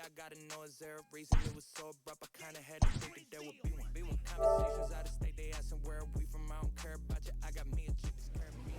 I gotta know, is there a reason it was so abrupt? I kinda had to think that there would be one. Conversations out of state, they asking where are we from? I don't care about you, I got me a chick that's carrying me.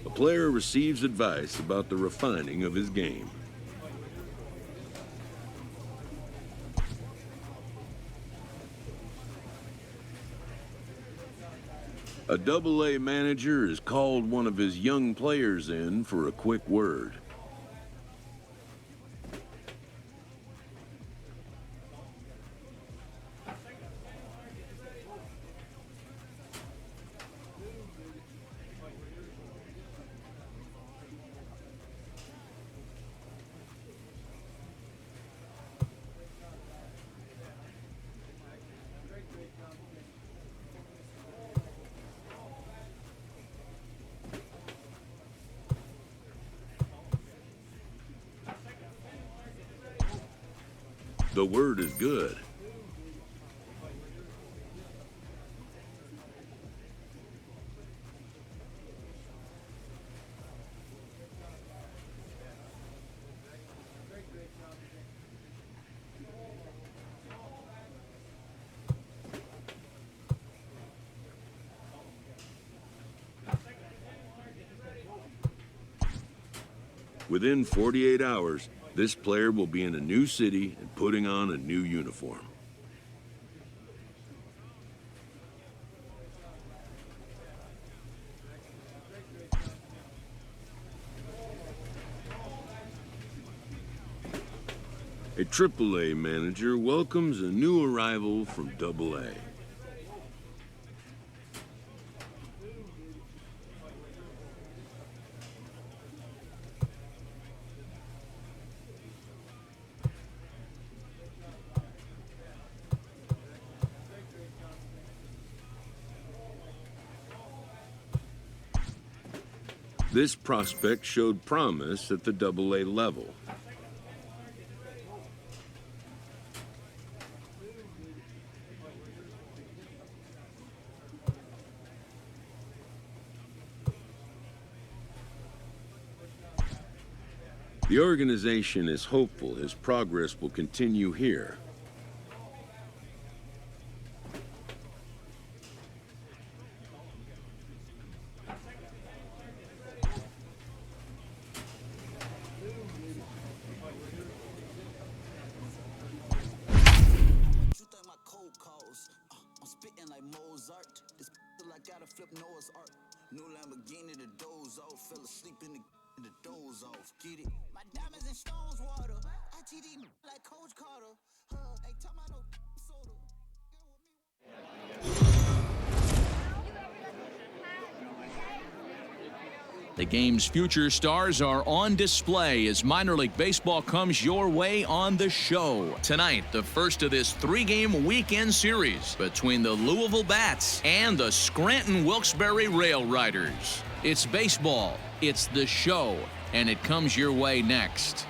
A player receives advice about the refining of his game. A Double-A manager has called one of his young players in for a quick word. The word is good. Within 48 hours, this player will be in a new city and putting on a new uniform. A Triple-A manager welcomes a new arrival from Double-A. This prospect showed promise at the Double-A level. The organization is hopeful his progress will continue here. I'm spitting like Mozart. This till I gotta flip Noah's Ark. New Lamborghini, the doze off. Fell asleep in the doze off. Get it? My diamonds and stones water. ITD like Coach Carter. Hey, tell my no soda. The game's future stars are on display as minor league baseball comes your way on the show. Tonight, the first of this 3-game weekend series between the Louisville Bats and the Scranton Wilkes-Barre Rail Riders. It's baseball, it's the show, and it comes your way next.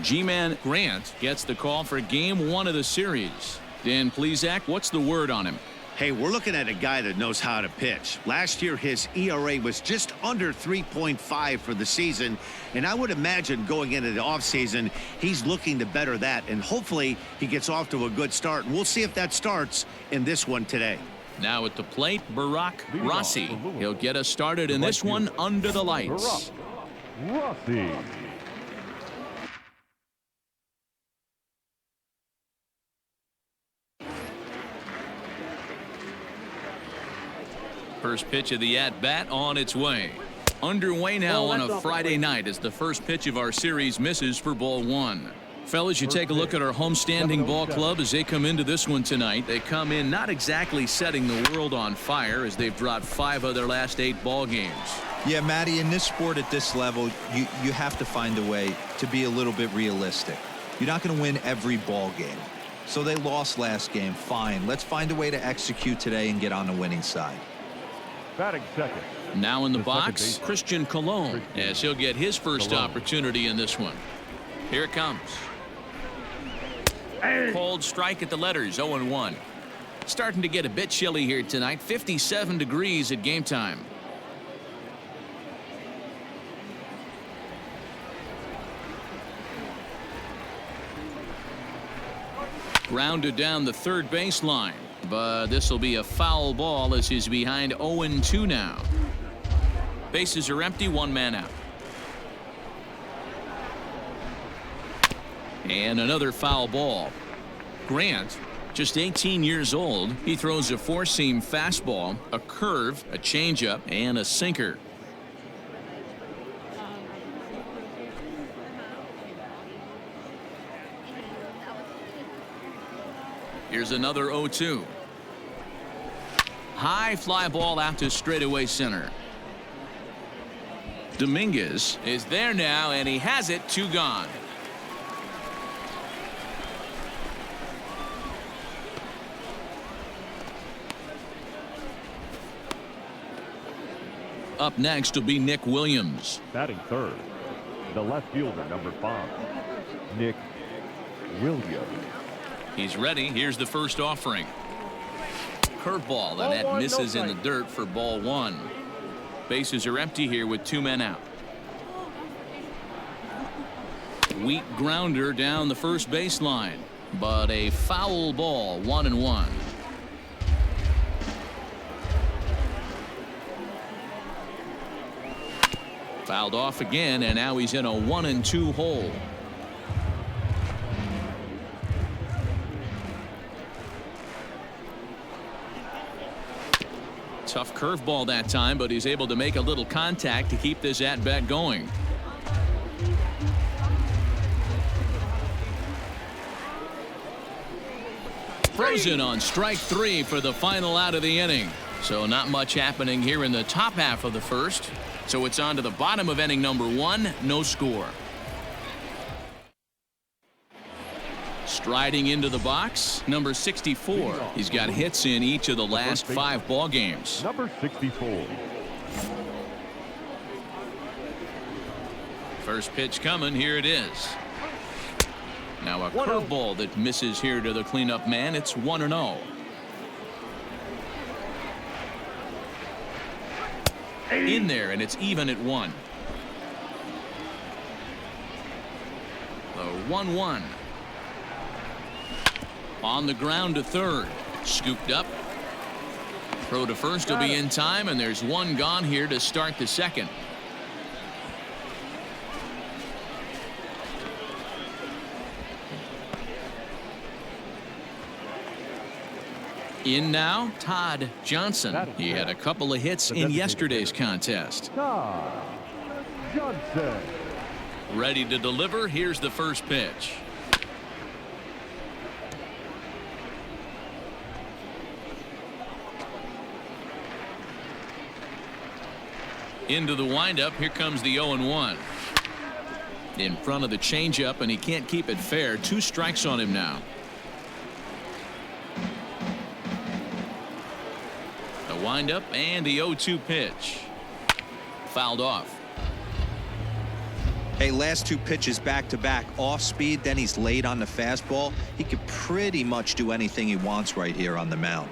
G-Man Grant gets the call for game 1 of the series. Dan Plesac, what's the word on him? Hey, we're looking at a guy that knows how to pitch. Last year, his ERA was just under 3.5 for the season, and I would imagine going into the offseason, he's looking to better that, and hopefully he gets off to a good start. And we'll see if that starts in this one today. Now at the plate, Barack Rossi. He'll get us started in this one under the lights. Rossi. First pitch of the at-bat on its way. Underway now on a Friday night as the first pitch of our series misses for ball 1. Fellas, you take a look at our homestanding ball club as they come into this one tonight. They come in not exactly setting the world on fire as they've dropped 5 of their last 8 ball games. Yeah, Matty, in this sport at this level, you have to find a way to be a little bit realistic. You're not going to win every ball game. So they lost last game. Fine. Let's find a way to execute today and get on the winning side. Batting second. Now in the box, Christian Colon, as he'll get his first opportunity in this one. Here it comes. Cold strike at the letters, 0-1. Starting to get a bit chilly here tonight, 57 degrees at game time. Grounded down the third baseline. But this will be a foul ball as he's behind 0-2 now. Bases are empty, 1 man out. And another foul ball. Grant, just 18 years old, he throws a 4-seam fastball, a curve, a changeup, and a sinker. Here's another 0-2. High fly ball out to straightaway center. Dominguez is there now, and he has it, 2 gone. Up next will be Nick Williams. Batting third, the left fielder, number 5, Nick Williams. He's ready. Here's the first offering. Curveball, and that misses in the dirt for ball 1. Bases are empty here with 2 men out. Weak grounder down the first baseline, but a foul ball, 1-1. Fouled off again, and now he's in a 1-2 hole. Tough curveball that time, but he's able to make a little contact to keep this at-bat going. Frozen on strike 3 for the final out of the inning. So not much happening here in the top half of the first. So it's on to the bottom of inning number 1, no score. Striding into the box, number 64. He's got hits in each of the last 5 ball games. Number 64. First pitch coming, here it is. Now a curveball that misses here to the cleanup man. It's 1-0. In there, and it's even at 1. The 1-1. On the ground to third. Scooped up. Throw to first will be in time, and there's one gone here to start the second. In now, Todd Johnson. He had a couple of hits in yesterday's contest. Todd Johnson. Ready to deliver. Here's the first pitch. Into the windup. Here comes the 0-1. In front of the changeup, and he can't keep it fair. 2 strikes on him now. The windup and the 0-2 pitch. Fouled off. Hey, last 2 pitches back to back, off speed, then he's late on the fastball. He could pretty much do anything he wants right here on the mound.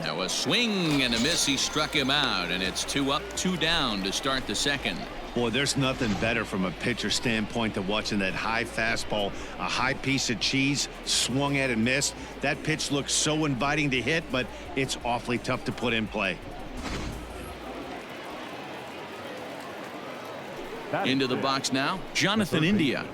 Now a swing and a miss. He struck him out, and it's 2 up, 2 down to start the second. Boy, there's nothing better from a pitcher standpoint than watching that high fastball, a high piece of cheese, swung at and missed. That pitch looks so inviting to hit, but it's awfully tough to put in play. Into the box now, Jonathan India.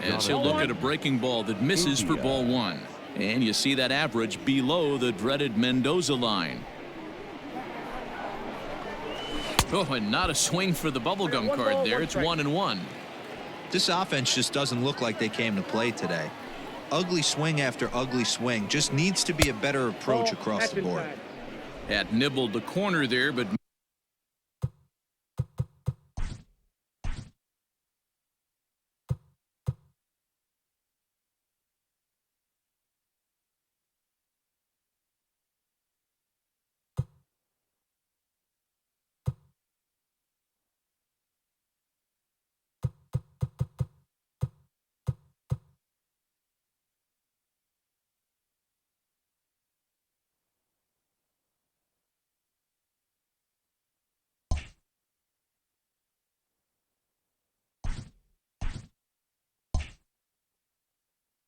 As he'll look at a breaking ball that misses for ball 1. And you see that average below the dreaded Mendoza line. Oh, and not a swing for the bubblegum card there. It's 1-1. This offense just doesn't look like they came to play today. Ugly swing after ugly swing. Just needs to be a better approach across the board. Had nibbled the corner there, but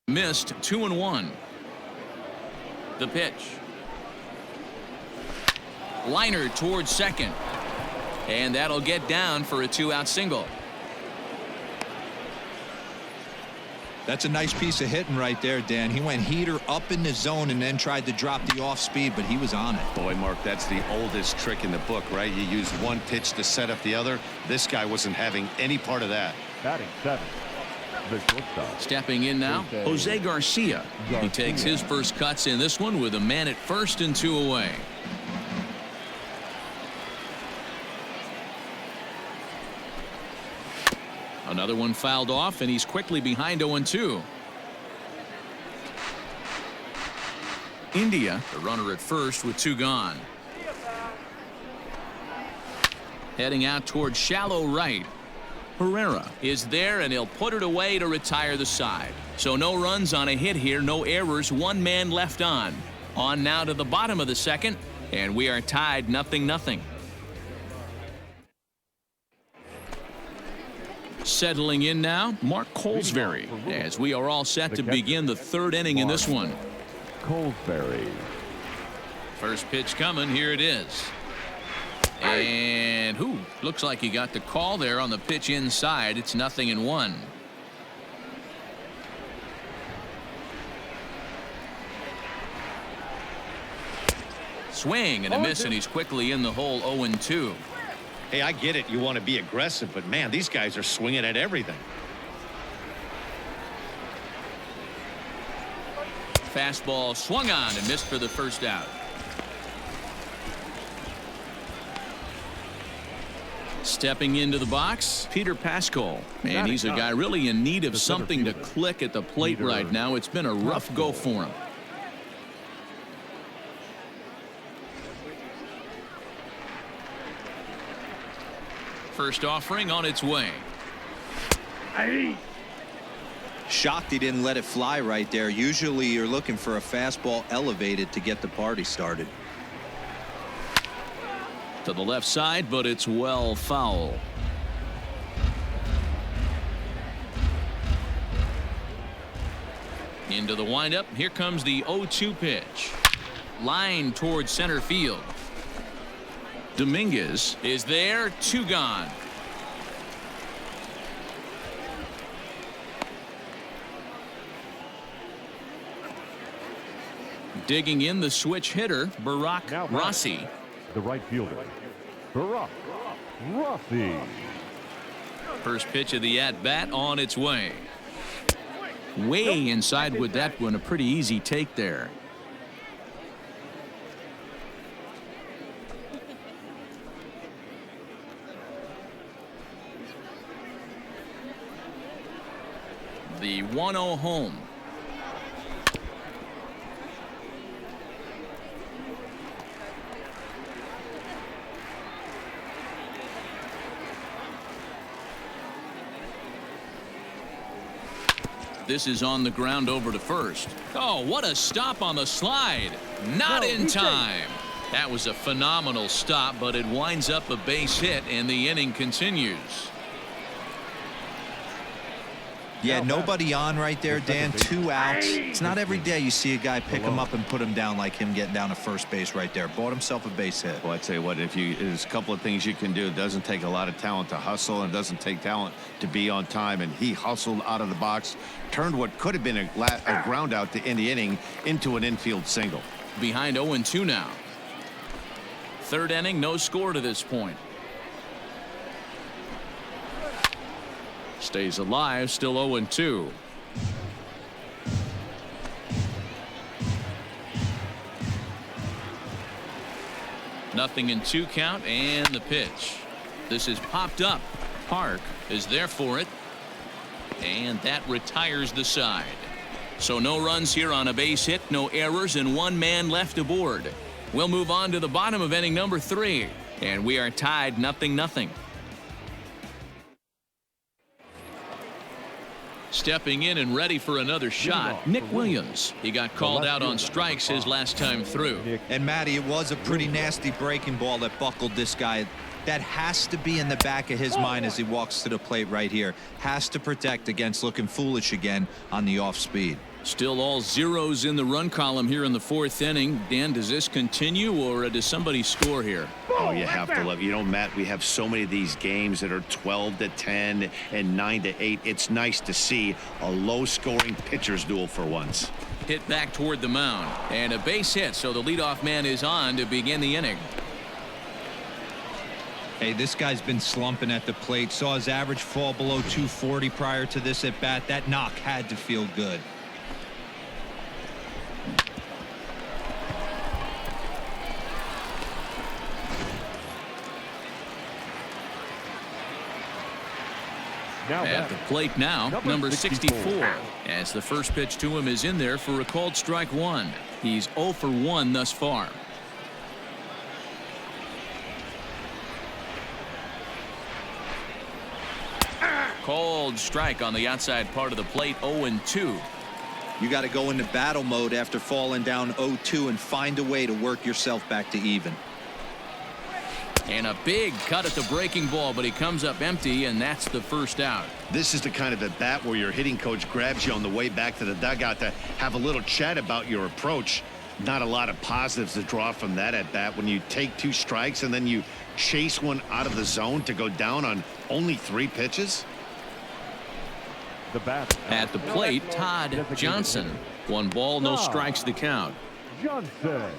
missed. 2-1. The pitch. Liner towards second. And that'll get down for a 2-out single. That's a nice piece of hitting right there, Dan. He went heater up in the zone and then tried to drop the off speed, but he was on it. Boy, Mark, that's the oldest trick in the book, right? You use one pitch to set up the other. This guy wasn't having any part of that. Batting 7. The shortstop. Stepping in now, Jose Garcia. He takes his first cuts in this one with a man at first and 2 away. Another one fouled off, and he's quickly behind 0-2. India, the runner at first with 2 gone. Heading out towards shallow right. Herrera is there, and he'll put it away to retire the side. So no runs on a hit here, no errors, 1 man left on. On now to the bottom of the second, and we are tied 0-0. Settling in now, Mark Colesbury, as we are all set to begin the 3rd inning in this one. Colesbury. First pitch coming, here it is. And looks like he got the call there on the pitch inside. It's 0-1. Swing and a miss, and he's quickly in the hole. 0-2. Hey, I get it. You want to be aggressive, but man, these guys are swinging at everything. Fastball swung on and missed for the first out. Stepping into the box, Peter Pascal. Man, he's a guy really in need of something to click at the plate right now. It's been a rough go for him. First offering on its way. Shocked he didn't let it fly right there. Usually you're looking for a fastball elevated to get the party started. To the left side, but it's well foul. Into the windup. Here comes the 0-2 pitch. Line towards center field. Dominguez is there. 2 gone. Digging in the switch hitter, Barack Now Rossi. The right fielder, Barack Rossi. First pitch of the at-bat on its way. Way inside with that one. A pretty easy take there. The 1-0 home. This is on the ground over to first. Oh, what a stop on the slide. Not in time. That was a phenomenal stop, but it winds up a base hit, and the inning continues. Yeah, nobody on right there, Dan. 2 outs. It's not every day you see a guy pick him up and put him down like him getting down to first base right there. Bought himself a base hit. Well, I tell you what, there's a couple of things you can do. It doesn't take a lot of talent to hustle, and it doesn't take talent to be on time. And he hustled out of the box, turned what could have been a ground out to end the inning into an infield single. Behind 0-2 now. 3rd inning, no score to this point. Stays alive, still 0-2. Nothing in 2 count, and the pitch. This is popped up. Park is there for it, and that retires the side. So no runs here on a base hit, no errors, and 1 man left aboard. We'll move on to the bottom of inning number 3, and we are tied 0-0. Stepping in and ready for another shot, Nick Williams. He got called out on strikes his last time through. And Matty, it was a pretty nasty breaking ball that buckled this guy. That has to be in the back of his mind as he walks to the plate right here. Has to protect against looking foolish again on the off speed. Still all zeros in the run column here in the 4th inning. Dan, does this continue, or does somebody score here? Oh, you have to love. You know, Matt, we have so many of these games that are 12-10 and 9-8. It's nice to see a low-scoring pitcher's duel for once. Hit back toward the mound, and a base hit, so the leadoff man is on to begin the inning. Hey, this guy's been slumping at the plate. Saw his average fall below 240 prior to this at bat. That knock had to feel good. At the plate now, number 64. As the first pitch to him is in there for a called strike 1. He's 0 for 1 thus far. Called strike on the outside part of the plate. 0-2. You got to go into battle mode after falling down 0-2 and find a way to work yourself back to even. And a big cut at the breaking ball, but he comes up empty, and that's the first out. This is the kind of at bat where your hitting coach grabs you on the way back to the dugout to have a little chat about your approach. Not a lot of positives to draw from that at bat when you take 2 strikes and then you chase one out of the zone to go down on only 3 pitches. The bat at the plate, Todd Johnson. 1 ball, no strikes the count. Johnson.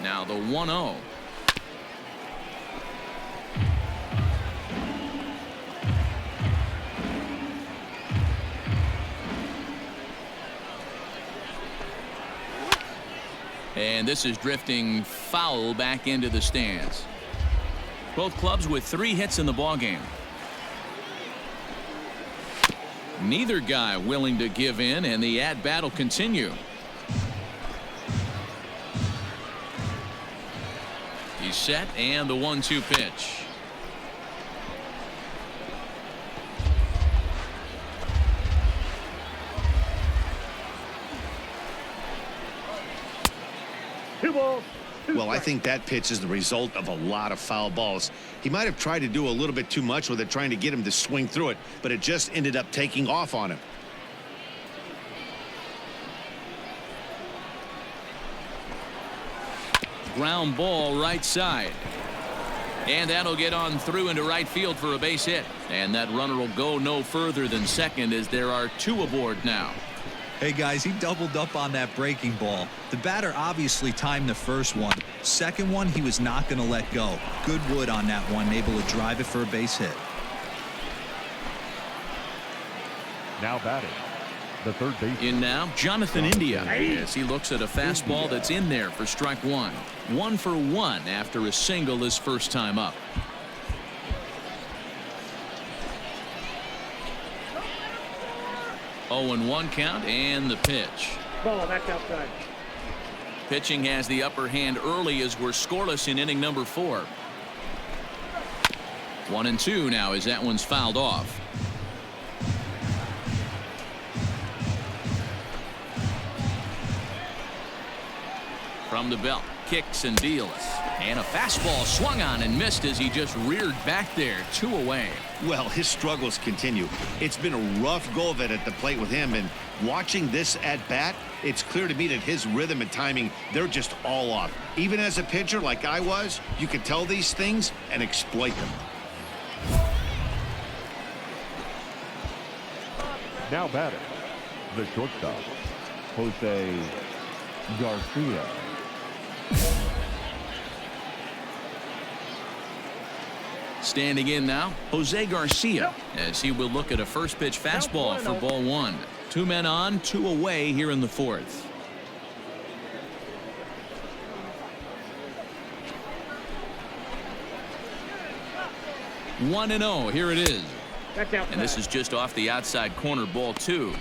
Now the 1-0. And this is drifting foul back into the stands. Both clubs with 3 hits in the ballgame. Neither guy willing to give in, and the at-bat will continue. He's set, and the 1-2 pitch. Well, I think that pitch is the result of a lot of foul balls. He might have tried to do a little bit too much with it, trying to get him to swing through it, but it just ended up taking off on him. Ground ball right side. And that'll get on through into right field for a base hit. And that runner will go no further than second as there are 2 aboard now. Hey, guys, he doubled up on that breaking ball. The batter obviously timed the first one. Second one, he was not going to let go. Good wood on that one, able to drive it for a base hit. Now batting, the third baseman. In now, Jonathan India, as he looks at a fastball that's in there for strike one. 1 for 1 after a single his first time up. Oh, and 1 count and the pitch. Ball, that's outside. Pitching has the upper hand early as we're scoreless in inning number 4. 1 and 2 now as that one's fouled off. From the belt, kicks and deals. And a fastball swung on and missed as he just reared back there. 2 away. Well, his struggles continue. It's been a rough go of it at the plate with him, and watching this at bat, it's clear to me that his rhythm and timing, they're just all off. Even as a pitcher like I was, you could tell these things and exploit them. Now batting, the shortstop, Jose Garcia. Standing in now, Jose Garcia, as he will look at a first pitch fastball for ball 1. 2 men on, 2 away here in the 4th. One and 0. Here it is. And this is just off the outside corner, ball 2.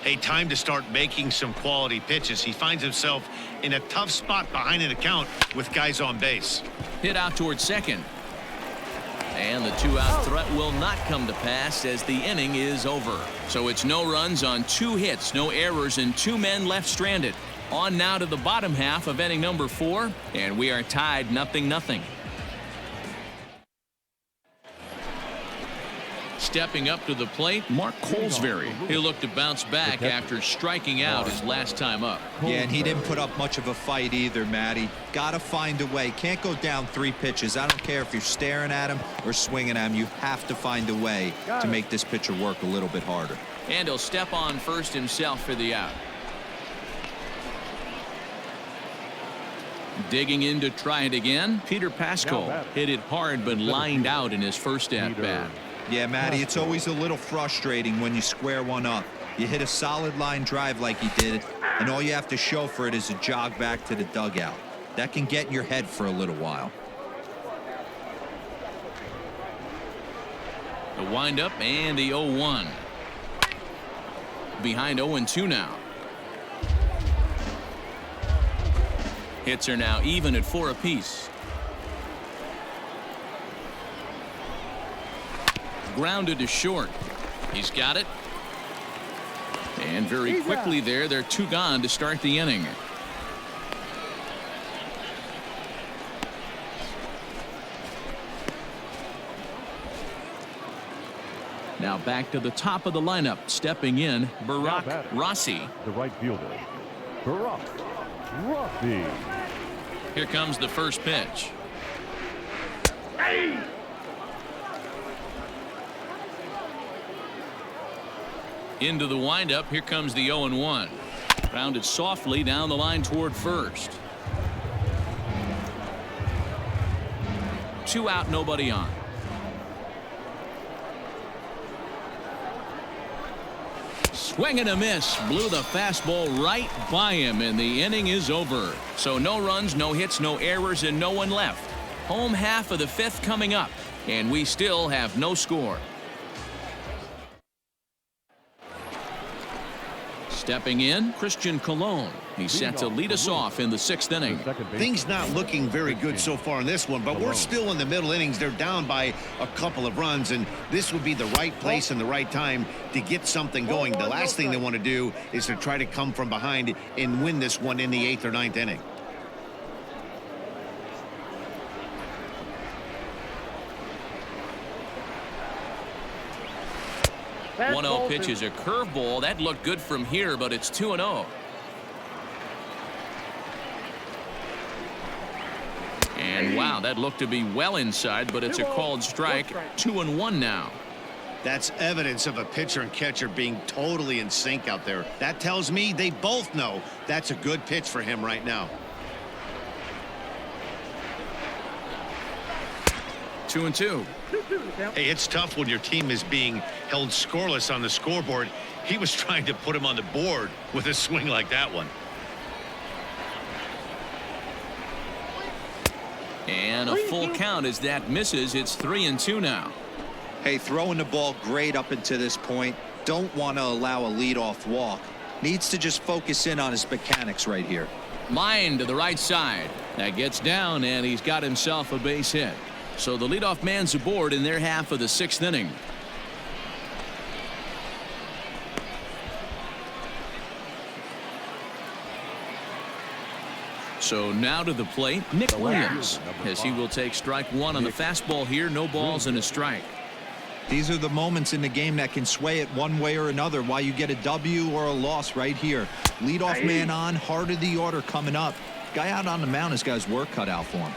A time to start making some quality pitches. He finds himself in a tough spot behind an account with guys on base. Hit out towards second. And the 2-out threat will not come to pass as the inning is over. So it's no runs on 2 hits, no errors, and 2 men left stranded. On now to the bottom half of inning number 4, and we are tied 0-0. Stepping up to the plate, Mark Colesbury. He'll look to bounce back after striking out his last time up. Yeah, and he didn't put up much of a fight either, Matty. Got to find a way. Can't go down 3 pitches. I don't care if you're staring at him or swinging at him. You have to find a way to make this pitcher work a little bit harder. And he'll step on first himself for the out. Digging in to try it again, Peter Pascal hit it hard but lined out in his first at-bat. Yeah, Matty, it's always a little frustrating when you square one up. You hit a solid line drive like he did, and all you have to show for it is a jog back to the dugout. That can get in your head for a little while. The windup and the 0-1. Behind 0-2 now. Hits are now even at 4 apiece. Grounded to short. He's got it. And very quickly there, they're 2 gone to start the inning. Now back to the top of the lineup. Stepping in, Barack Rossi. The right fielder, Barack Rossi. Here comes the first pitch. Hey! Into the windup. Here comes the 0-1. Grounded softly down the line toward first. 2 out, nobody on. Swing and a miss. Blew the fastball right by him, and the inning is over. So no runs, no hits, no errors, and no one left. Home half of the 5th coming up, and we still have no score. Stepping in, Christian Colon. He's set to lead us off in the 6th inning. Things not looking very good so far in this one, but we're still in the middle innings. They're down by a couple of runs, and this would be the right place and the right time to get something going. The last thing they want to do is to try to come from behind and win this one in the 8th or 9th inning. 1-0 pitch is a curveball. That looked good from here, but it's 2-0. And wow, that looked to be well inside, but it's a called strike. 2-1 now. That's evidence of a pitcher and catcher being totally in sync out there. That tells me they both know that's a good pitch for him right now. 2-2. Hey, it's tough when your team is being held scoreless on the scoreboard. He was trying to put him on the board with a swing like that one. And a full count as that misses. It's 3-2 now. Hey, throwing the ball great up until this point. Don't want to allow a leadoff walk. Needs to just focus in on his mechanics right here. Line to the right side. That gets down, and he's got himself a base hit. So the leadoff man's aboard in their half of the 6th inning. So now to the plate, Nick Williams, as he will take strike one on the fastball here. No balls and a strike. These are the moments in the game that can sway it one way or another, why you get a W or a loss right here. Leadoff man on, heart of the order coming up. Guy out on the mound has got his work cut out for him.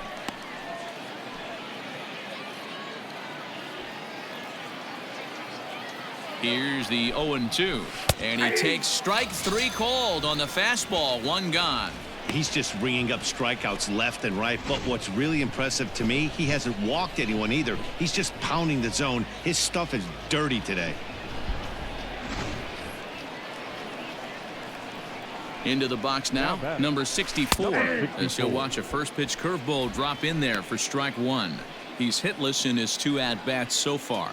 Here's the 0-2, and he takes strike three called on the fastball. One gone. He's just ringing up strikeouts left and right, but what's really impressive to me, he hasn't walked anyone either. He's just pounding the zone. His stuff is dirty today. Into the box now, number 64, as he'll watch a first pitch curveball drop in there for strike one. He's hitless in his 2 at-bats so far.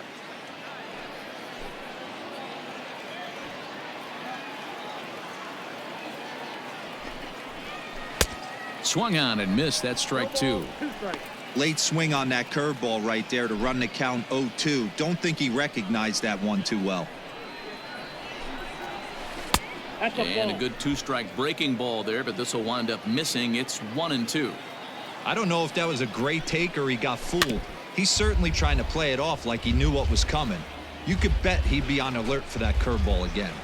Swung on and missed. That's strike 2. Late swing on that curveball right there to run the count 0-2. Don't think he recognized that one too well. And a good 2-strike breaking ball there, but this will wind up missing. It's 1-2. I don't know if that was a great take or he got fooled. He's certainly trying to play it off like he knew what was coming. You could bet he'd be on alert for that curveball again.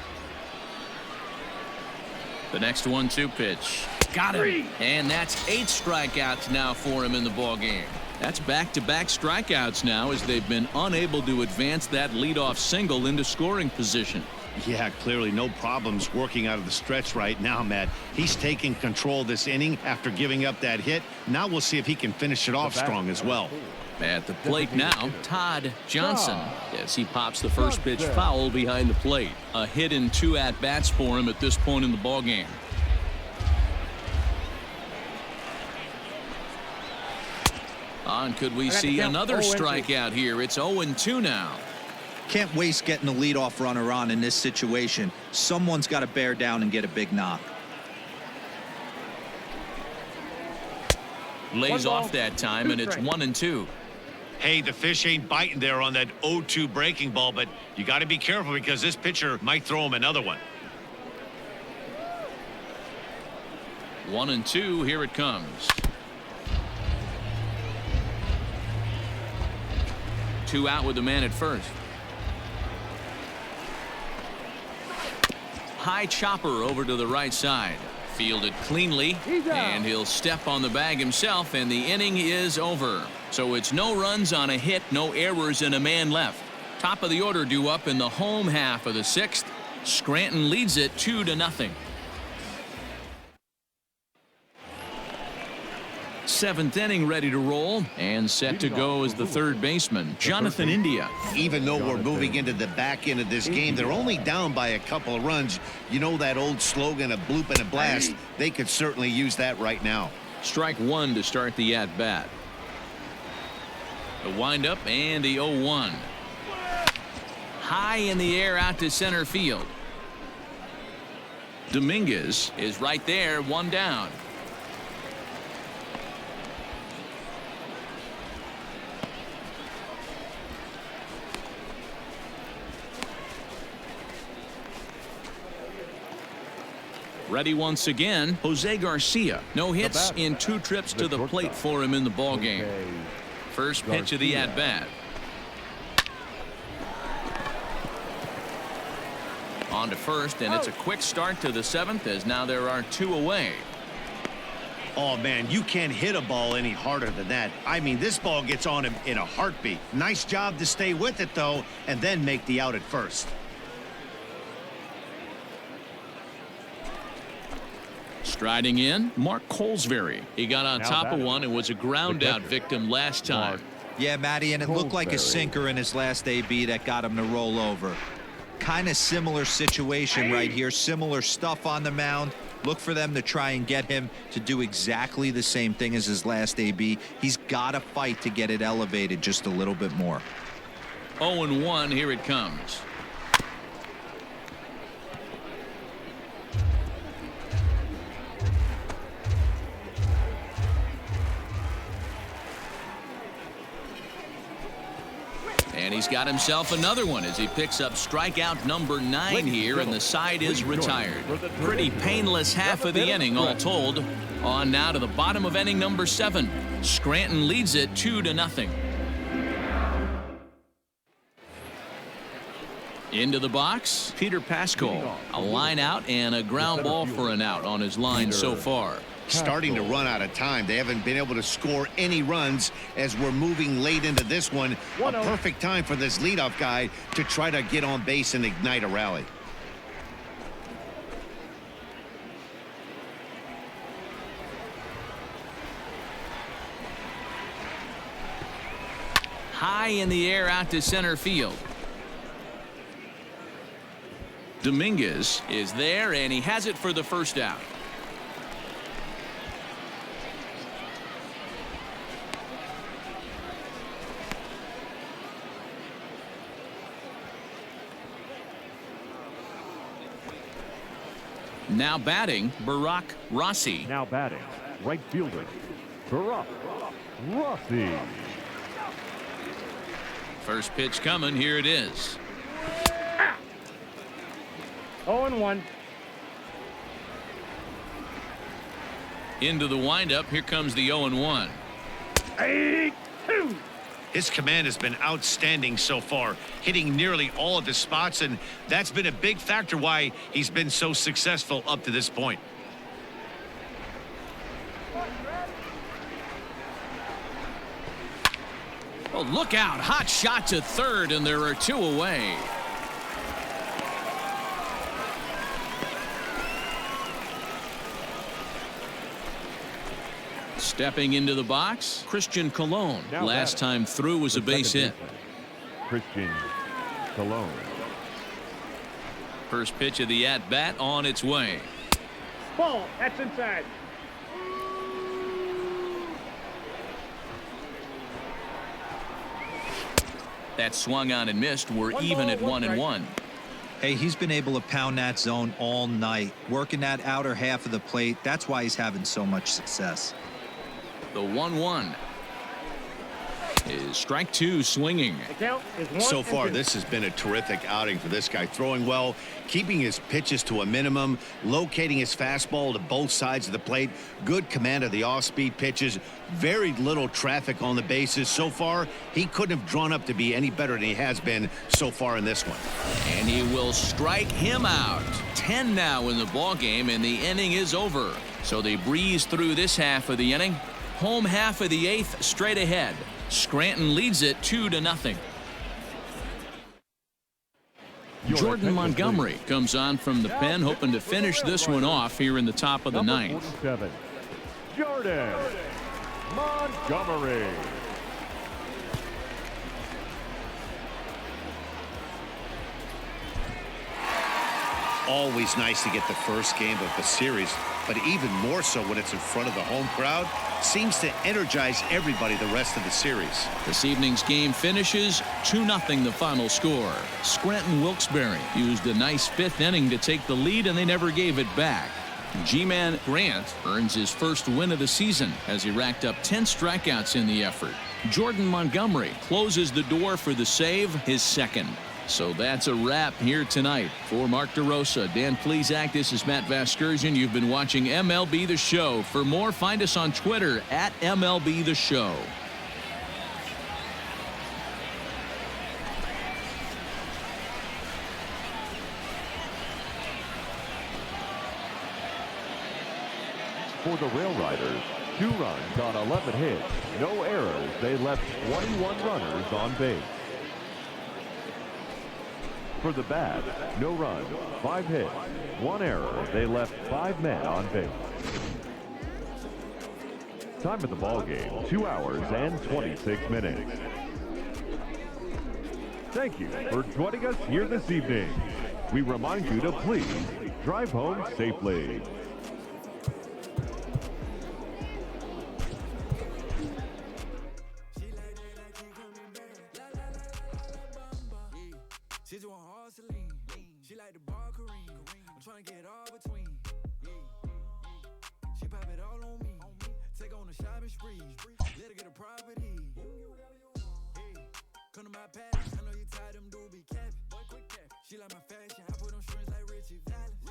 The next 1-2 pitch. Got him. And that's 8 strikeouts now for him in the ball game. That's back-to-back strikeouts now as they've been unable to advance that leadoff single into scoring position. Yeah, clearly no problems working out of the stretch right now, Matt. He's taking control this inning after giving up that hit. Now we'll see if he can finish it off strong as well. At the plate now, Todd Johnson, as he pops the first pitch foul behind the plate. A hit in 2 at-bats for him at this point in the ball game. On, could we see another strikeout here? It's 0-2 now. Can't waste getting the leadoff runner on in this situation. Someone's got to bear down and get a big knock. Lays off that time, and it's 1-2. Hey, the fish ain't biting there on that 0-2 breaking ball, but you got to be careful because this pitcher might throw him another one. 1-2. Here it comes. 2 out with the man at first. High chopper over to the right side. Fielded cleanly, and he'll step on the bag himself, and the inning is over. So it's no runs on a hit, no errors, and a man left. Top of the order due up in the home half of the 6th. Scranton leads it 2-0. 7th inning ready to roll, and set to go is the third baseman, Jonathan India. Even though we're moving into the back end of this game, they're only down by a couple of runs. You know that old slogan, a bloop and a blast. They could certainly use that right now. Strike 1 to start the at-bat. The windup and the 0-1. High in the air out to center field. Dominguez is right there, 1 down. Ready once again, Jose Garcia. No hits in 2 trips to the plate for him in the ball game. First pitch of the at-bat. On to first, and it's a quick start to the 7th as now there are 2 away. Oh, man, you can't hit a ball any harder than that. I mean, this ball gets on him in a heartbeat. Nice job to stay with it, though, and then make the out at first. Striding in, Mark Colesbury. He got on top of one and was a ground out victim last time. Yeah, Matty, and it looked like a sinker in his last AB that got him to roll over. Kind of similar situation right here. Similar stuff on the mound. Look for them to try and get him to do exactly the same thing as his last AB. He's got to fight to get it elevated just a little bit more. 0-1, here it comes. And he's got himself another one as he picks up strikeout number 9 here, and the side is retired. Pretty painless half of the inning all told. On now to the bottom of inning number 7. Scranton leads it 2-0. Into the box, Peter Pascal. A line out and a ground ball for an out on his line so far. Starting to run out of time. They haven't been able to score any runs as we're moving late into this one. A perfect time for this leadoff guy to try to get on base and ignite a rally. High in the air out to center field. Dominguez is there, and he has it for the first out. Now batting, Barack Rossi. Now batting, right fielder, Barack Rossi. First pitch coming. Here it is. 0-1. Into the windup. Here comes the 0-1. 8-2. His command has been outstanding so far, hitting nearly all of his spots, and that's been a big factor why he's been so successful up to this point. Oh, look out. Hot shot to third, and there are 2 away. Stepping into the box, Christian Colon. Last time through was a base hit. Christian Colon. First pitch of the at-bat on its way. Ball, that's inside. That swung on and missed. We're even at 1-1. Hey, he's been able to pound that zone all night, working that outer half of the plate. That's why he's having so much success. The 1-1 is strike 2 swinging. So far, this has been a terrific outing for this guy. Throwing well, keeping his pitches to a minimum, locating his fastball to both sides of the plate. Good command of the off-speed pitches. Very little traffic on the bases. So far, he couldn't have drawn up to be any better than he has been so far in this one. And he will strike him out. 10 now in the ball game, and the inning is over. So they breeze through this half of the inning. Home half of the 8th straight ahead. Scranton leads it 2-0. Jordan Montgomery comes on from the pen, hoping to finish this one off here in the top of the 9th. 47, Jordan Montgomery. Always nice to get the first game of the series, but even more so when it's in front of the home crowd. Seems to energize everybody the rest of the series. This evening's game finishes 2-0 the final score. Scranton Wilkes-Barre used a nice 5th inning to take the lead, and they never gave it back. G-Man Grant earns his first win of the season as he racked up 10 strikeouts in the effort. Jordan Montgomery closes the door for the save, his second. So that's a wrap here tonight. For Mark DeRosa, Dan Plesac, this is Matt Vasgersian. You've been watching MLB The Show. For more, find us on Twitter at MLB The Show. For the Rail Riders, 2 runs on 11 hits, no errors. They left 21 runners on base. For the Bats, no runs, 5 hits, 1 error. They left 5 men on base. Time of the ball game, 2 hours and 26 minutes. Thank you for joining us here this evening. We remind you to please drive home safely. She like the bar Kareem. I'm trying to get all between. She pop it all on me. Take on a shopping spree. Let her get a property. Come to my palace. I know you tired them dude be capping. She like my fashion. I put on strings like Richie Valens.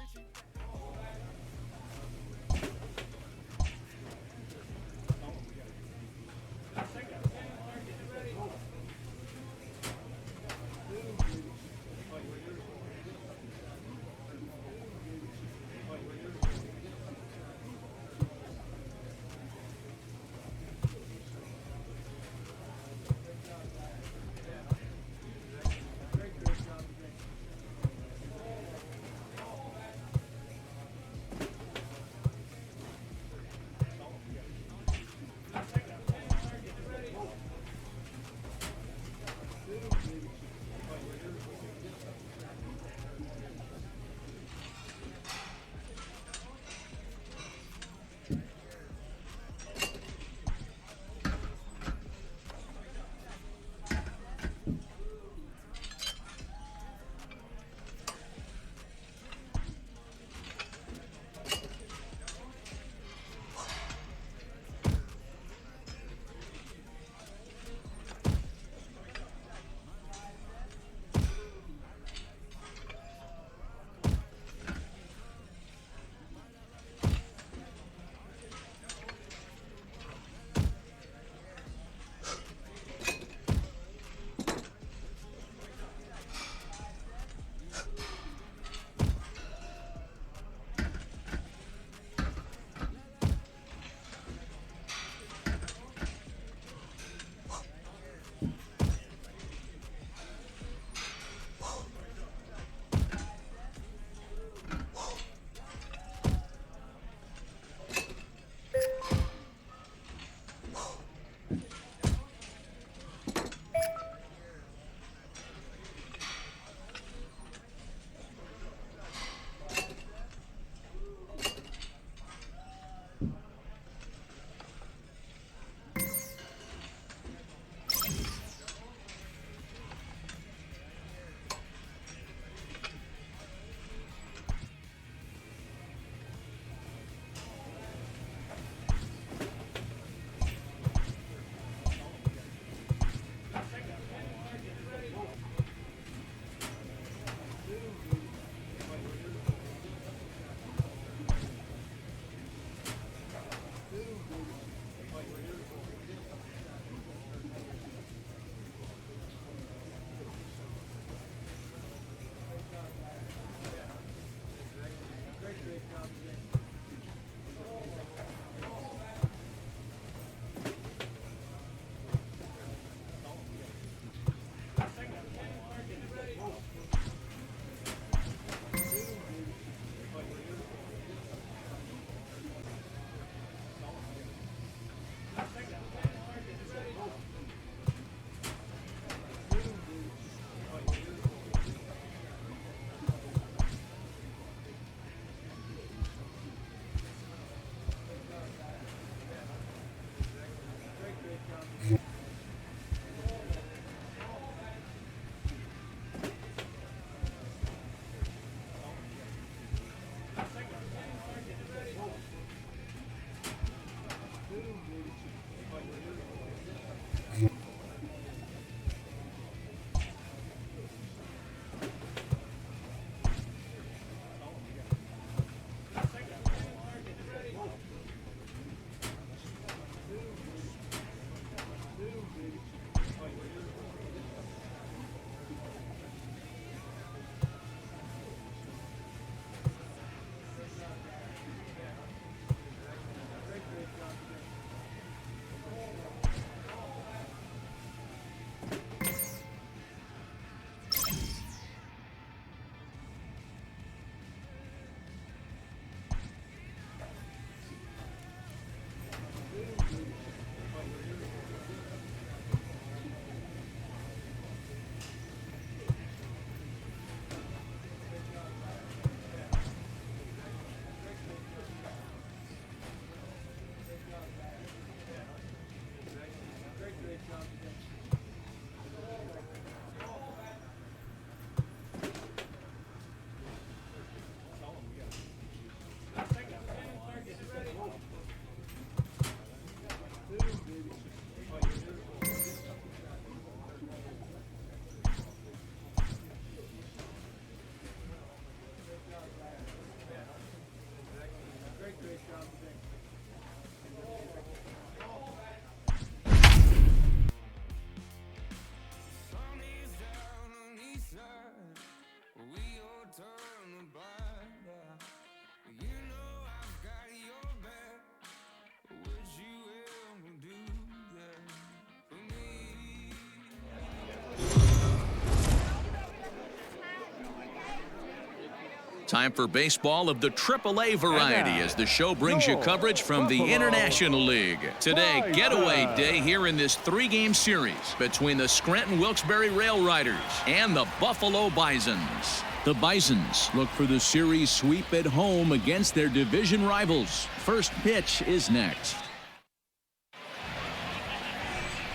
Time for baseball of the Triple-A variety as the show brings you coverage from the International League. Today, getaway day here in this three-game series between the Scranton Wilkes-Barre Rail Riders and the Buffalo Bisons. The Bisons look for the series sweep at home against their division rivals. First pitch is next.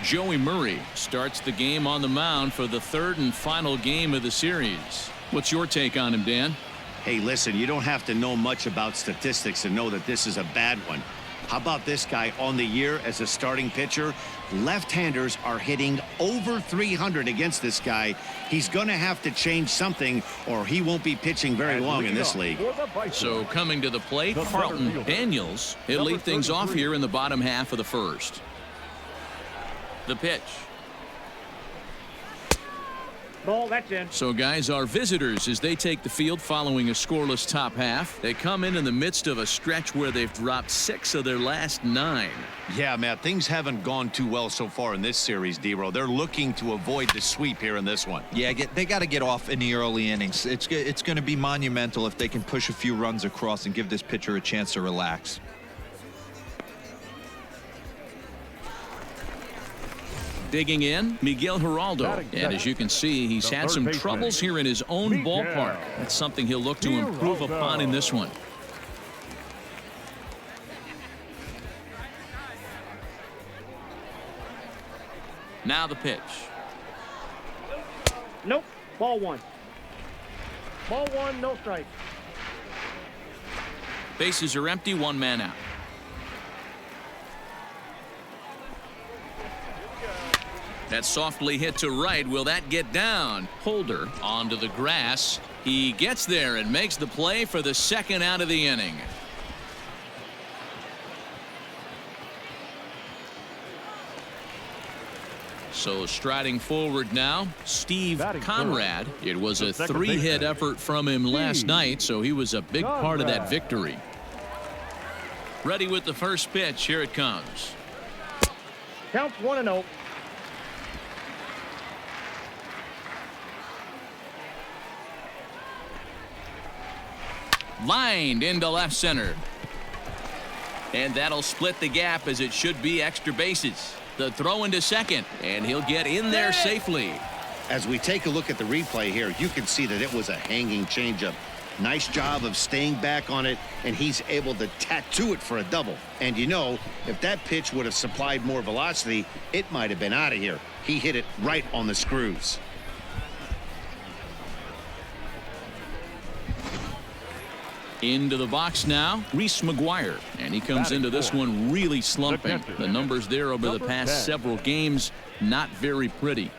Joey Murray starts the game on the mound for the third and final game of the series. What's your take on him, Dan? Hey, listen, you don't have to know much about statistics to know that this is a bad one. How about this guy on the year as a starting pitcher? Left-handers are hitting over 300 against this guy. He's going to have to change something or he won't be pitching very long in this league. So coming to the plate, Carlton Daniels. He'll lead things off here in the bottom half of the first. The pitch. Ball, that's in. So guys, our visitors as they take the field following a scoreless top half. They come in the midst of a stretch where they've dropped 6 of their last 9. Yeah, Matt, things haven't gone too well so far in this series, D-Row. They're looking to avoid the sweep here in this one. Yeah, they got to get off in the early innings. It's going to be monumental if they can push a few runs across and give this pitcher a chance to relax. Digging in, Miguel Geraldo. And as you can see, he's had some troubles here in his own ballpark. That's something he'll look to improve upon in this one. Now the pitch. Nope. Ball 1. Ball 1, no strike. Bases are empty, 1 man out. That's softly hit to right. Will that get down? Holder onto the grass. He gets there and makes the play for the second out of the inning. So striding forward now, Steve Conrad. It was a 3-hit effort from him last night, so he was a big part of that victory. Ready with the first pitch. Here it comes. Counts 1-0. Lined into left center. And that'll split the gap as it should be extra bases. The throw into second, and he'll get in there safely. As we take a look at the replay here, you can see that it was a hanging changeup. Nice job of staying back on it, and he's able to tattoo it for a double. And you know, if that pitch would have supplied more velocity, it might have been out of here. He hit it right on the screws. Into the box now, Reese McGuire, and he comes into this one really slumping. The numbers there over the past several games, not very pretty.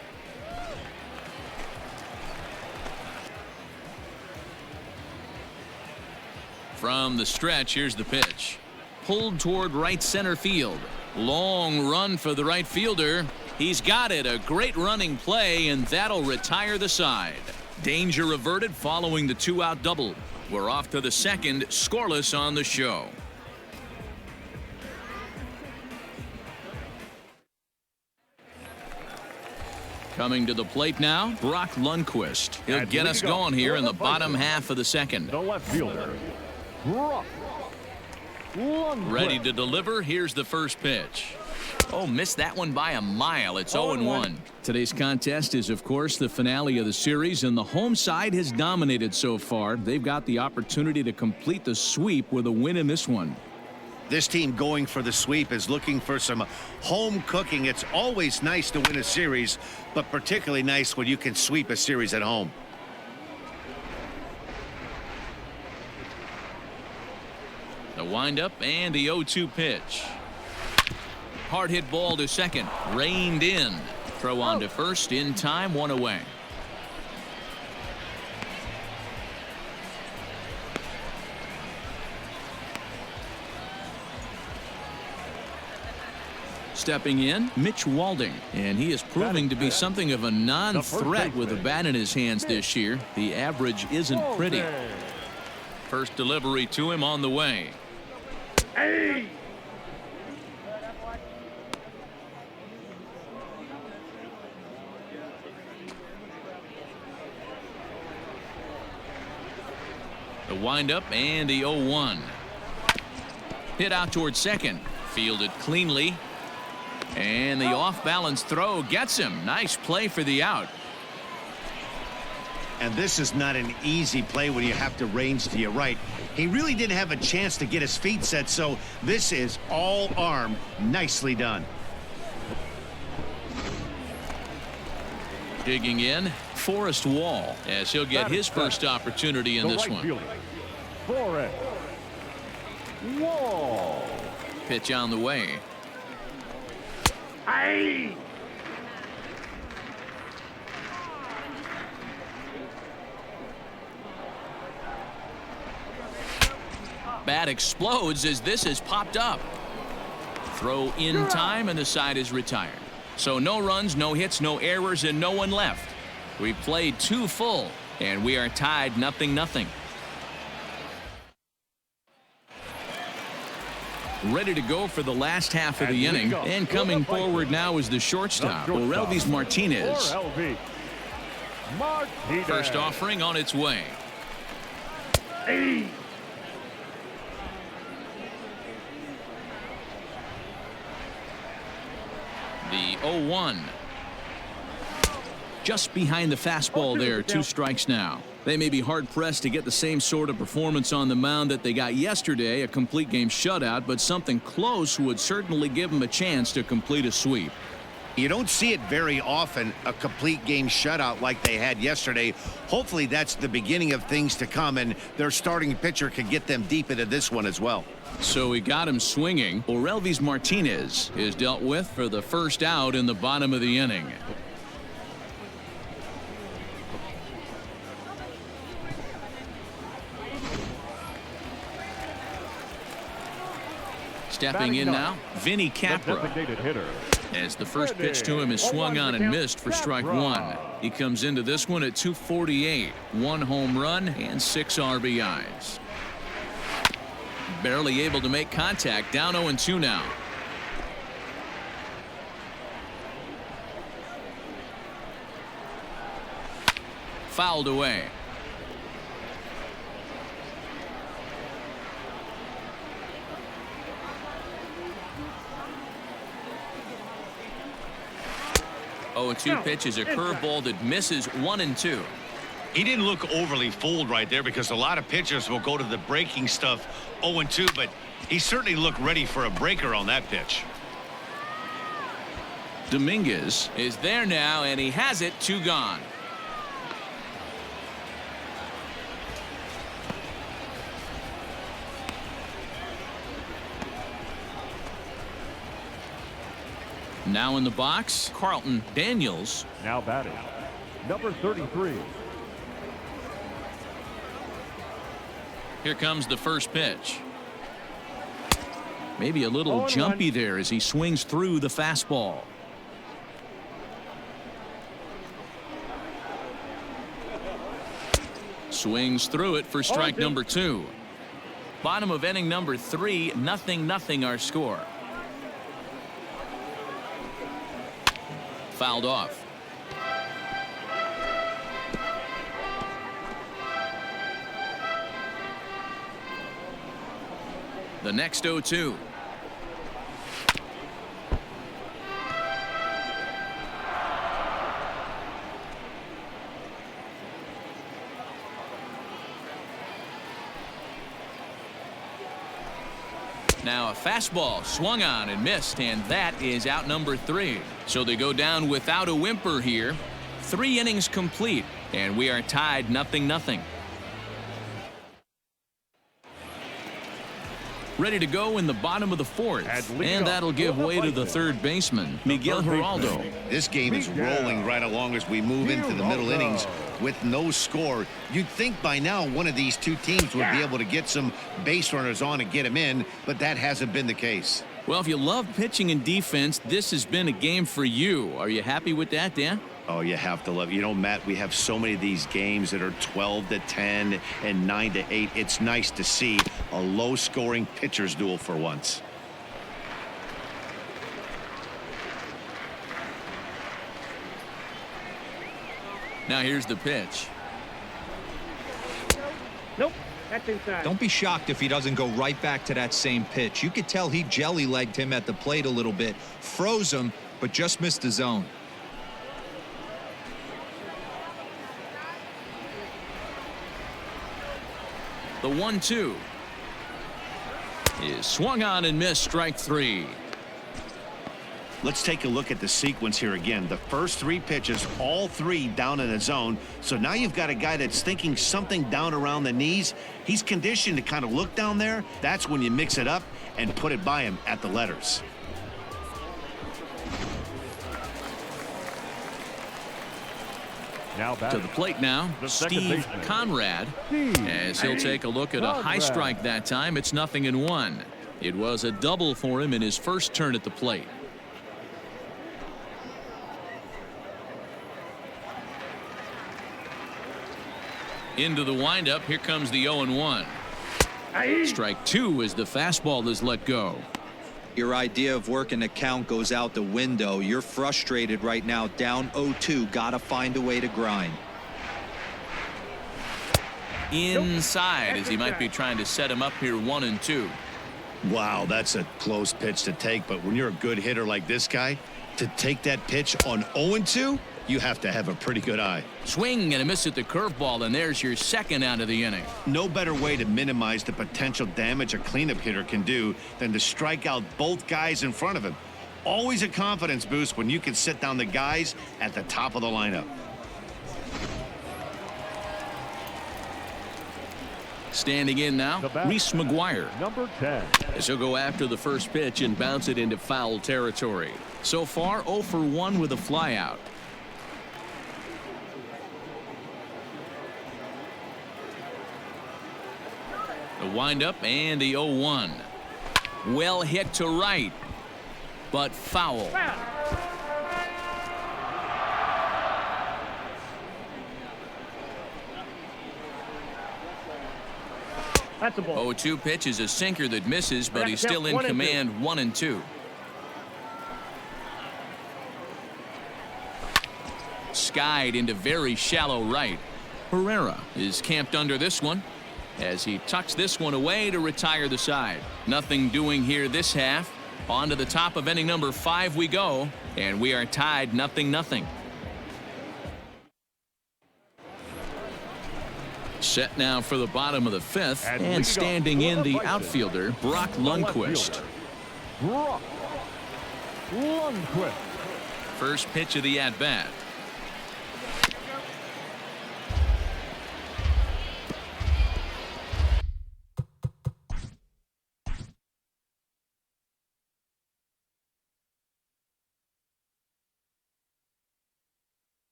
From the stretch, here's the pitch. Pulled toward right center field. Long run for the right fielder. He's got it. A great running play, and that'll retire the side. Danger averted following the 2-out double. We're off to the second, scoreless on the show. Coming to the plate now, Brock Lundquist. He'll get us going here in the bottom half of the second. The left fielder, Brock Lundquist. Ready to deliver. Here's the first pitch. Oh, missed that one by a mile. It's 0-1. Today's contest is, of course, the finale of the series, and the home side has dominated so far. They've got the opportunity to complete the sweep with a win in this one. This team going for the sweep is looking for some home cooking. It's always nice to win a series, but particularly nice when you can sweep a series at home. The windup and the 0-2 pitch. Hard hit ball to second. Reined in. Throw on to first in time. 1 away. Stepping in, Mitch Walding, and he is proving to be something of a non-threat with a bat in his hands this year. The average isn't pretty. First delivery to him on the way. Hey! The windup and the 0-1. Hit out towards second. Fielded cleanly. And the off-balance throw gets him. Nice play for the out. And this is not an easy play when you have to range to your right. He really didn't have a chance to get his feet set, so this is all arm. Nicely done. Digging in, Forrest Wall, as he'll get his first opportunity in this one. Forrest Wall. Pitch on the way. Aye. Bat explodes as this has popped up. Throw in time and the side is retired. So no runs, no hits, no errors, and no one left. We played 2 full, and we are tied 0-0. Ready to go for the last half of the inning. And coming forward now is the shortstop, Orelvis Martinez. First offering on its way. Hey. The 0-1. Just behind the fastball there. 2 strikes now. They may be hard-pressed to get the same sort of performance on the mound that they got yesterday, a complete game shutout, but something close would certainly give them a chance to complete a sweep. You don't see it very often, a complete game shutout like they had yesterday. Hopefully that's the beginning of things to come, and their starting pitcher can get them deep into this one as well. So he got him swinging. Orelvis Martinez is dealt with for the first out in the bottom of the inning. Stepping in now, Vinny Capra. As the first pitch to him is swung on and missed for strike 1. He comes into this one at 248. 1 home run and 6 RBIs. Barely able to make contact. Down 0-2 now. Fouled away. Oh, 2 pitch is a curveball that misses 1-2. He didn't look overly fooled right there because a lot of pitchers will go to the breaking stuff 0-2, but he certainly looked ready for a breaker on that pitch. Dominguez is there now, and he has it. 2 gone. Now in the box, Carlton Daniels. Now batting, number 33. Here comes the first pitch. Maybe a little jumpy there as he swings through the fastball. Swings through it for strike number 2. Bottom of inning number 3, 0-0 our score. Fouled off. The next 0-2. Now a fastball swung on and missed, and that is out number 3. So they go down without a whimper here. 3 innings complete, and we are tied 0-0. Ready to go in the bottom of the 4th, and that'll give way to the third baseman, Miguel Geraldo. This game is rolling right along as we move into the middle innings with no score. You'd think by now one of these 2 teams would be able to get some base runners on and get them in, but that hasn't been the case. Well, if you love pitching and defense, this has been a game for you. Are you happy with that, Dan? Oh, you have to love it. You know, Matt, we have so many of these games that are 12-10 and 9-8. It's nice to see a low-scoring pitcher's duel for once. Now here's the pitch. Nope. That's inside. Don't be shocked if he doesn't go right back to that same pitch. You could tell he jelly-legged him at the plate a little bit, froze him, but just missed the zone. The 1-2 is swung on and missed, strike 3. Let's take a look at the sequence here again. The first 3 pitches, all 3 down in the zone. So now you've got a guy that's thinking something down around the knees. He's conditioned to kind of look down there. That's when you mix it up and put it by him at the letters. Now back To the plate now, the second Steve baseman, Conrad, as he'll take a look at a high strike that time. It's 0-1. It was a double for him in his first turn at the plate. Into the windup, here comes the 0-1. Strike 2 as the fastball is let go. Your idea of working the count goes out the window. You're frustrated right now, down 0-2. Gotta find a way to grind. Inside, as he might be trying to set him up here 1-2. Wow, that's a close pitch to take, but when you're a good hitter like this guy, to take that pitch on 0-2, you have to have a pretty good eye. Swing and a miss at the curveball, and there's your second out of the inning. No better way to minimize the potential damage a cleanup hitter can do than to strike out both guys in front of him. Always a confidence boost when you can sit down the guys at the top of the lineup. Standing in now, Reese McGuire. number 10. As he'll go after the first pitch and bounce it into foul territory. So far, 0 for 1 with a flyout. The windup and the 0-1. Well hit to right, but foul. That's a ball. 0-2 pitch is a sinker that misses, but he's still in command. 1-2. Skied into very shallow right. Herrera is camped under this one as he tucks this one away to retire the side. Nothing doing here this half. On to the top of inning number 5 we go, and we are tied 0-0. Set now for the bottom of the 5th, and standing in the outfielder, Brock Lundquist. Brock Lundquist. First pitch of the at-bat.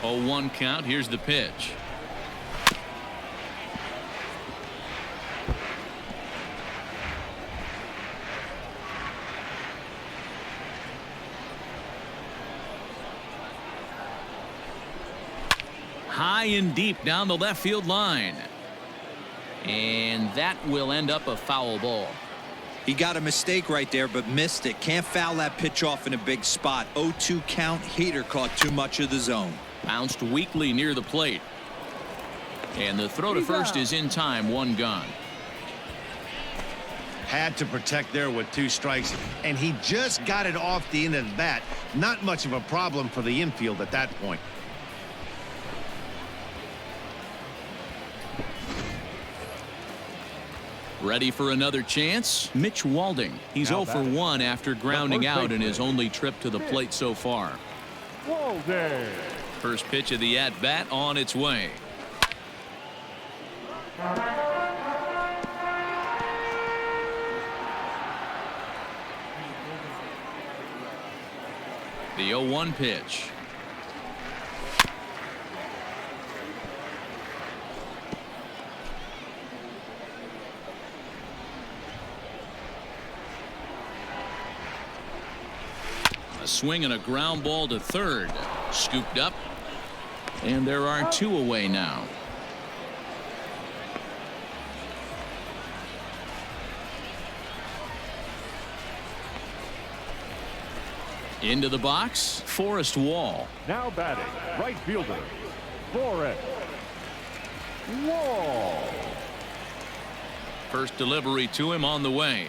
Oh, 1 count. Here's the pitch. High and deep down the left field line. And that will end up a foul ball. He got a mistake right there, but missed it. Can't foul that pitch off in a big spot. 0-2 count. Heater caught too much of the zone. Bounced weakly near the plate. And the throw to first is in time. 1 gone. Had to protect there with 2 strikes, and he just got it off the end of the bat. Not much of a problem for the infield at that point. Ready for another chance? Mitch Walding. He's 0 for 1 after grounding out in his only trip to the plate so far. Walding. First pitch of the at-bat on its way. The 0-1 pitch. A swing and a ground ball to third. Scooped up. And there are 2 away now. Into the box, Forrest Wall. Now batting, right fielder, Forrest Wall. First delivery to him on the way.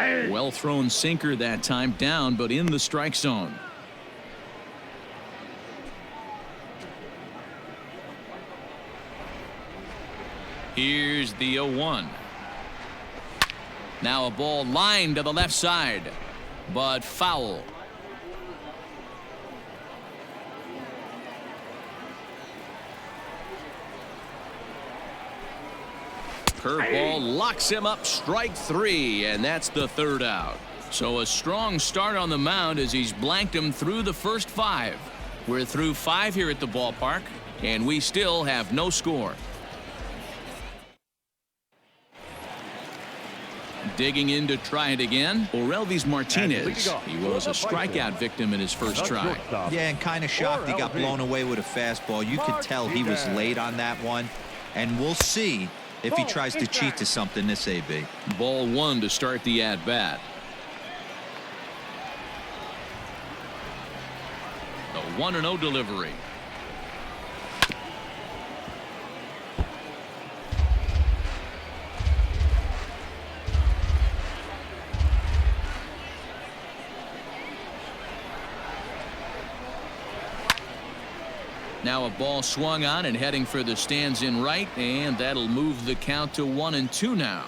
Well thrown sinker that time, down but in the strike zone. Here's the 0-1. Now a ball lined to the left side, but foul. Curveball locks him up, strike 3, and that's the 3rd out. So a strong start on the mound as he's blanked him through the first 5. We're through 5 here at the ballpark, and we still have no score. Digging in to try it again, Orelvis Martinez. He was a strikeout victim in his first try. Yeah, and kind of shocked he got blown away with a fastball. You could tell he was late on that one, and we'll see if he tries to cheat to something this AB. Ball 1 to start the at-bat. A 1-0 delivery. Now a ball swung on and heading for the stands in right, and that'll move the count to 1-2 now.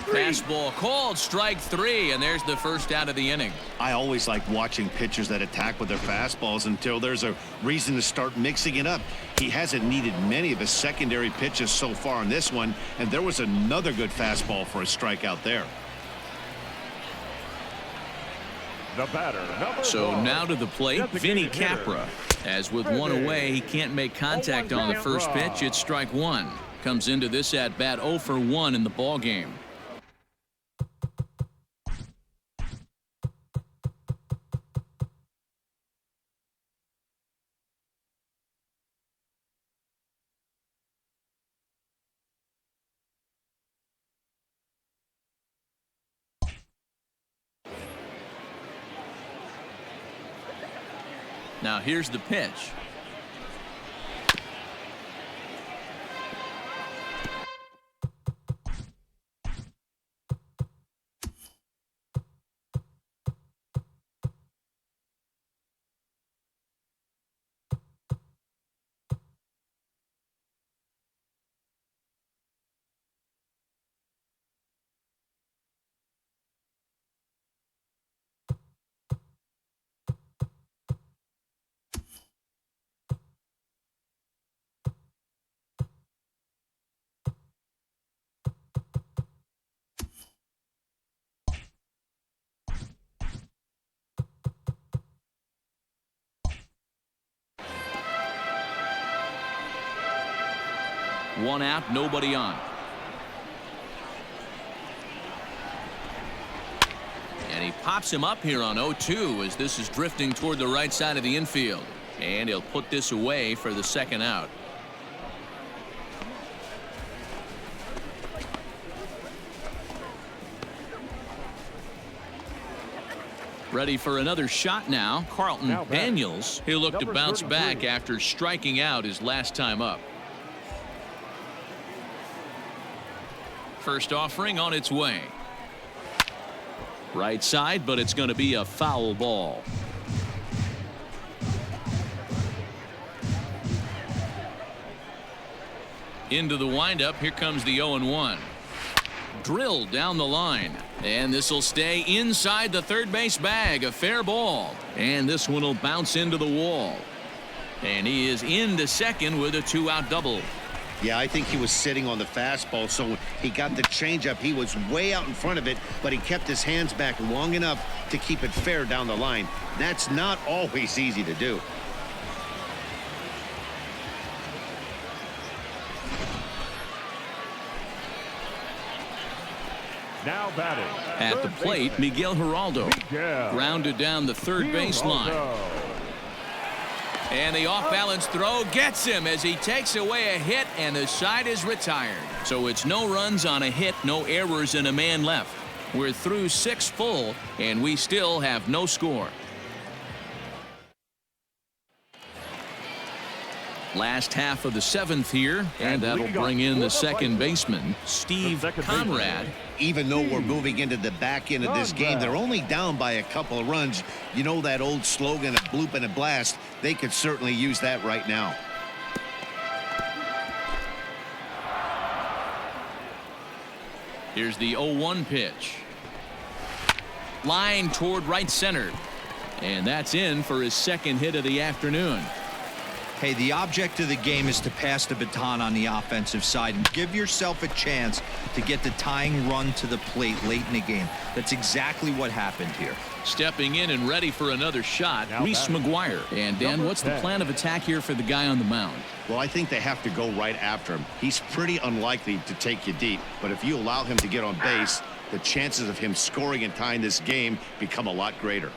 Fastball called, strike 3, and there's the first out of the inning. I always like watching pitchers that attack with their fastballs until there's a reason to start mixing it up. He hasn't needed many of his secondary pitches so far in this one, and there was another good fastball for a strikeout there. The batter, so now to the plate, Vinny Capra. As with 1 away, he can't make contact on the first pitch. It's strike 1. Comes into this at bat 0 for 1 in the ball game. Now here's the pitch. One out, nobody on. And he pops him up here on 0-2 as this is drifting toward the right side of the infield. And he'll put this away for the second out. Ready for another shot now. Carlton Daniels. He'll look to bounce back after striking out his last time up. First offering on its way. Right side, but it's going to be a foul ball. Into the windup. Here comes the 0-1. Drilled down the line. And this will stay inside the third base bag. A fair ball. And this one will bounce into the wall. And he is into second with a 2-out double. Yeah, I think he was sitting on the fastball, so when he got the changeup, he was way out in front of it, but he kept his hands back long enough to keep it fair down the line. That's not always easy to do. Now batting. At the plate, Miguel Geraldo. Grounded down the third baseline. And the off-balance throw gets him as he takes away a hit, and the side is retired. So it's no runs on a hit, no errors, and a man left. We're through 6 full, and we still have no score. Last half of the 7th here, and that'll bring in the second baseman, Steve Conrad. Even though we're moving into the back end of this game, they're only down by a couple of runs. You know that old slogan, a bloop and a blast? They could certainly use that right now. Here's the 0-1 pitch. Line toward right center. And that's in for his second hit of the afternoon. Hey, the object of the game is to pass the baton on the offensive side and give yourself a chance to get the tying run to the plate late in the game. That's exactly what happened here. Stepping in and ready for another shot, Reese McGuire. And Dan, what's the plan of attack here for the guy on the mound? Well, I think they have to go right after him. He's pretty unlikely to take you deep, but if you allow him to get on base, the chances of him scoring and tying this game become a lot greater.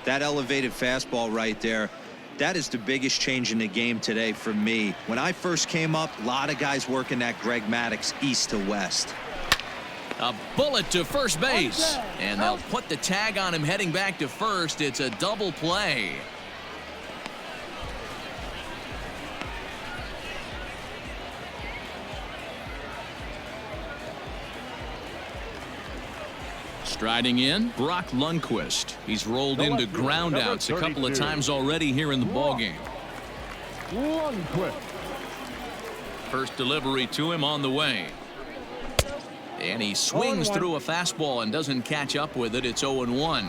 That elevated fastball right there, that is the biggest change in the game today for me. When I first came up, a lot of guys working that Greg Maddux east to west. A bullet to first base, and they'll put the tag on him heading back to first. It's a double play. Striding in, Brock Lundquist. He's rolled into groundouts a couple of times already here in the ballgame. First delivery to him on the way. And he swings through a fastball and doesn't catch up with it. It's 0-1.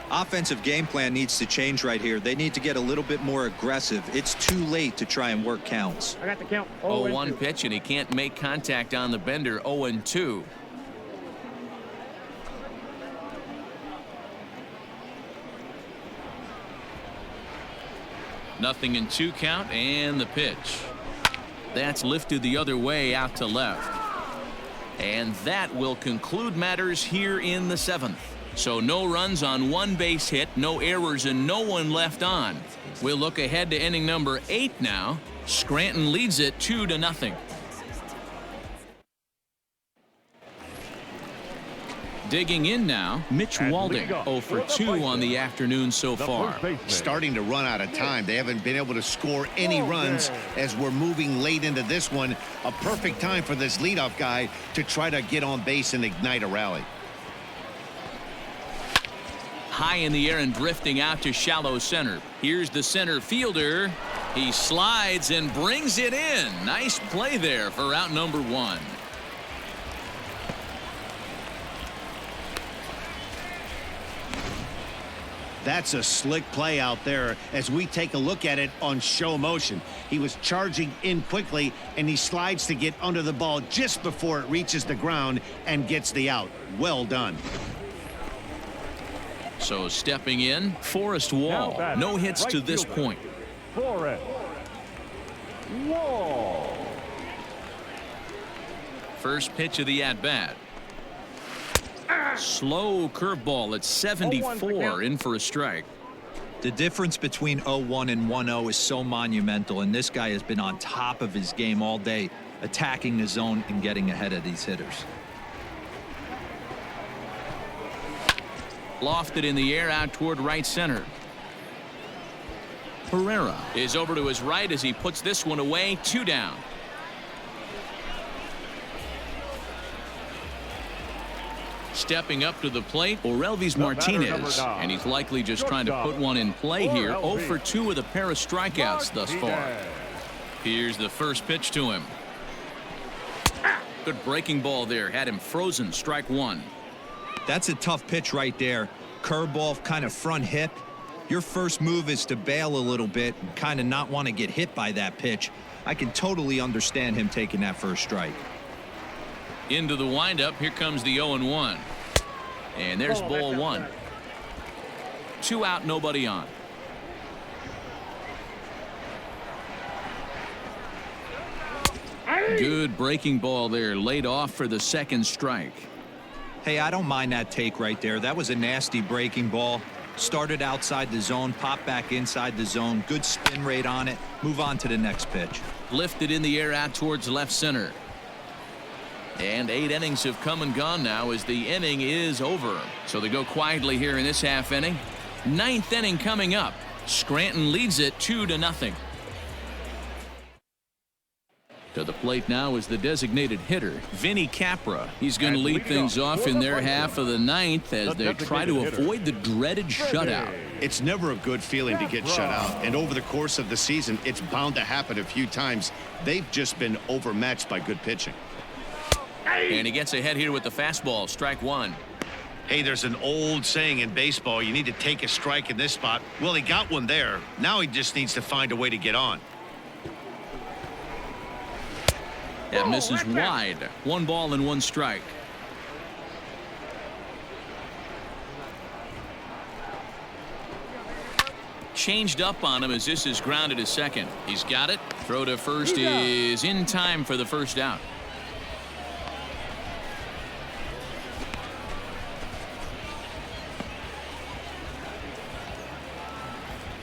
Offensive game plan needs to change right here. They need to get a little bit more aggressive. It's too late to try and work counts. I got the count. 0-1 pitch, and he can't make contact on the bender. 0-2. Nothing in 2 count, and the pitch. That's lifted the other way out to left. And that will conclude matters here in the 7th. So no runs on 1 base hit, no errors, and no one left on. We'll look ahead to inning number 8 now. Scranton leads it 2-0. Digging in now, Mitch Walding, 0 for 2 on the afternoon so far. Starting to run out of time. They haven't been able to score any runs as we're moving late into this one. A perfect time for this leadoff guy to try to get on base and ignite a rally. High in the air and drifting out to shallow center. Here's the center fielder. He slides and brings it in. Nice play there for out number 1. That's a slick play out there as we take a look at it on show motion. He was charging in quickly, and he slides to get under the ball just before it reaches the ground and gets the out. Well done. So stepping in, Forrest Wall. No hits to this point. Forrest Wall. First pitch of the at-bat. Slow curveball at 74, in for a strike. The difference between 0-1 and 1-0 is so monumental, and this guy has been on top of his game all day, attacking the zone and getting ahead of these hitters. Lofted in the air out toward right center. Herrera is over to his right as he puts this one away. 2 down. Stepping up to the plate, Orelvis Martinez, and he's likely just trying to put one in play here. 0 for 2 with a pair of strikeouts thus far. Here's the first pitch to him. Good breaking ball there, had him frozen. Strike 1. That's a tough pitch right there. Curveball, kind of front hip. Your first move is to bail a little bit and kind of not want to get hit by that pitch. I can totally understand him taking that first strike. Into the windup, here comes the 0-1. And there's ball 1. 2 out, nobody on. Good breaking ball there, laid off for the second strike. Hey, I don't mind that take right there. That was a nasty breaking ball. Started outside the zone, popped back inside the zone. Good spin rate on it. Move on to the next pitch. Lifted in the air out towards left center. And 8 innings have come and gone now as the inning is over. So they go quietly here in this half inning. 9th inning coming up. Scranton leads it 2-0. To the plate now is the designated hitter, Vinny Capra. He's going to lead things off in their half of the 9th as they try to avoid the dreaded shutout. It's never a good feeling to get shut out, and over the course of the season, it's bound to happen a few times. They've just been overmatched by good pitching. And he gets ahead here with the fastball, strike 1. Hey, there's an old saying in baseball, you need to take a strike in this spot. Well, he got one there. Now he just needs to find a way to get on. That misses wide. 1 ball and 1 strike. Changed up on him as this is grounded to second. He's got it. Throw to first is in time for the first out.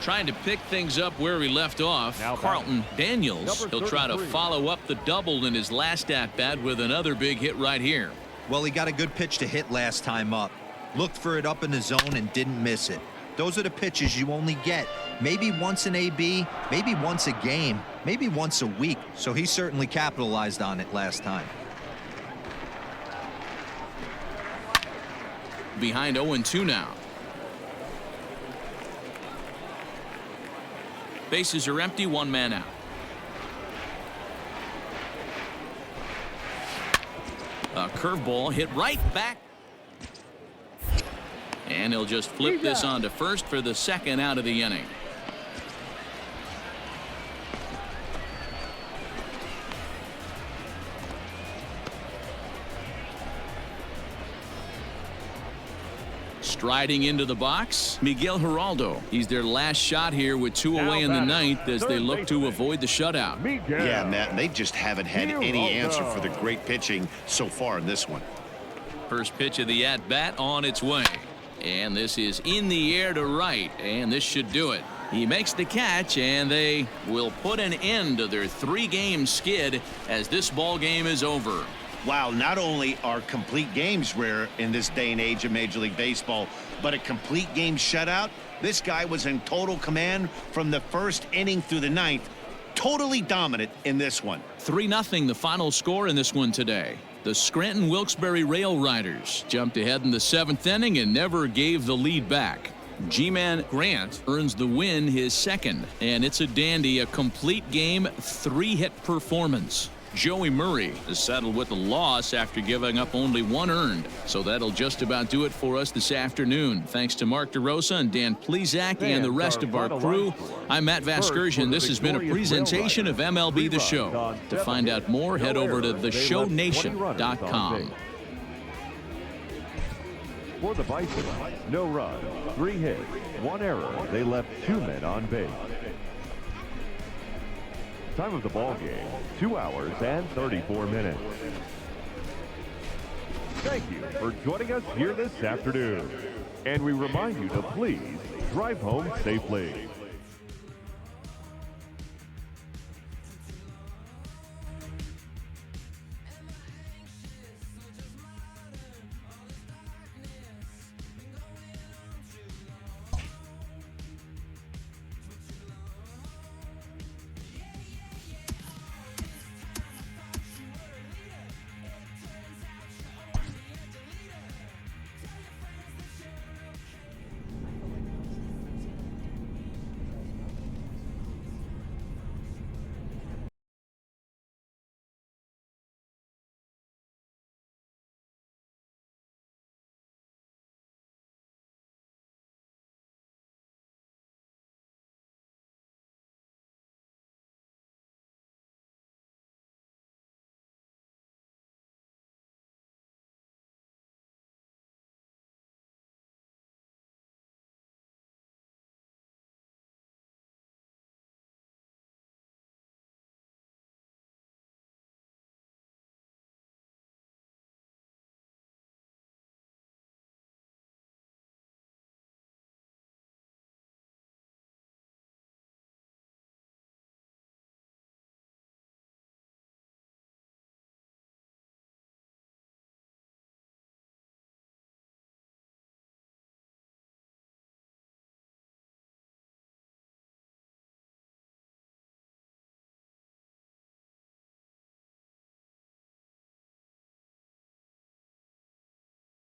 Trying to pick things up where he left off. Now Carlton Daniels. He'll try to follow up the double in his last at-bat with another big hit right here. Well, he got a good pitch to hit last time up. Looked for it up in the zone and didn't miss it. Those are the pitches you only get maybe once an AB, maybe once a game, maybe once a week. So he certainly capitalized on it last time. Behind 0-2 now. Bases are empty, 1 man out. A curveball hit right back. And he'll just flip this on to first for the 2nd out of the inning. Striding into the box, Miguel Geraldo. He's their last shot here with 2 away in the 9th as they look to avoid the shutout. Yeah, Matt, they just haven't had any answer for the great pitching so far in this one. First pitch of the at-bat on its way. And this is in the air to right, and this should do it. He makes the catch, and they will put an end to their 3-game skid as this ball game is over. Wow, not only are complete games rare in this day and age of Major League Baseball, but a complete game shutout. This guy was in total command from the 1st inning through the 9th. Totally dominant in this one. 3-0 the final score in this one today. The Scranton Wilkes-Barre Rail Riders jumped ahead in the 7th inning and never gave the lead back. G-Man Grant earns the win, his 2nd, and it's a dandy, a complete game, 3-hit performance. Joey Murray is settled with a loss after giving up only 1 earned. So that'll just about do it for us this afternoon. Thanks to Mark DeRosa and Dan Plezak and the rest of our crew. I'm Matt Vasgersian. This has been a presentation of MLB The Show. To find out more, head over to theshownation.com. For the Bison, no runs, 3 hits, 1 error. They left 2 men on base. Time of the ball game, 2 hours and 34 minutes. Thank you for joining us here this afternoon. And we remind you to please drive home safely.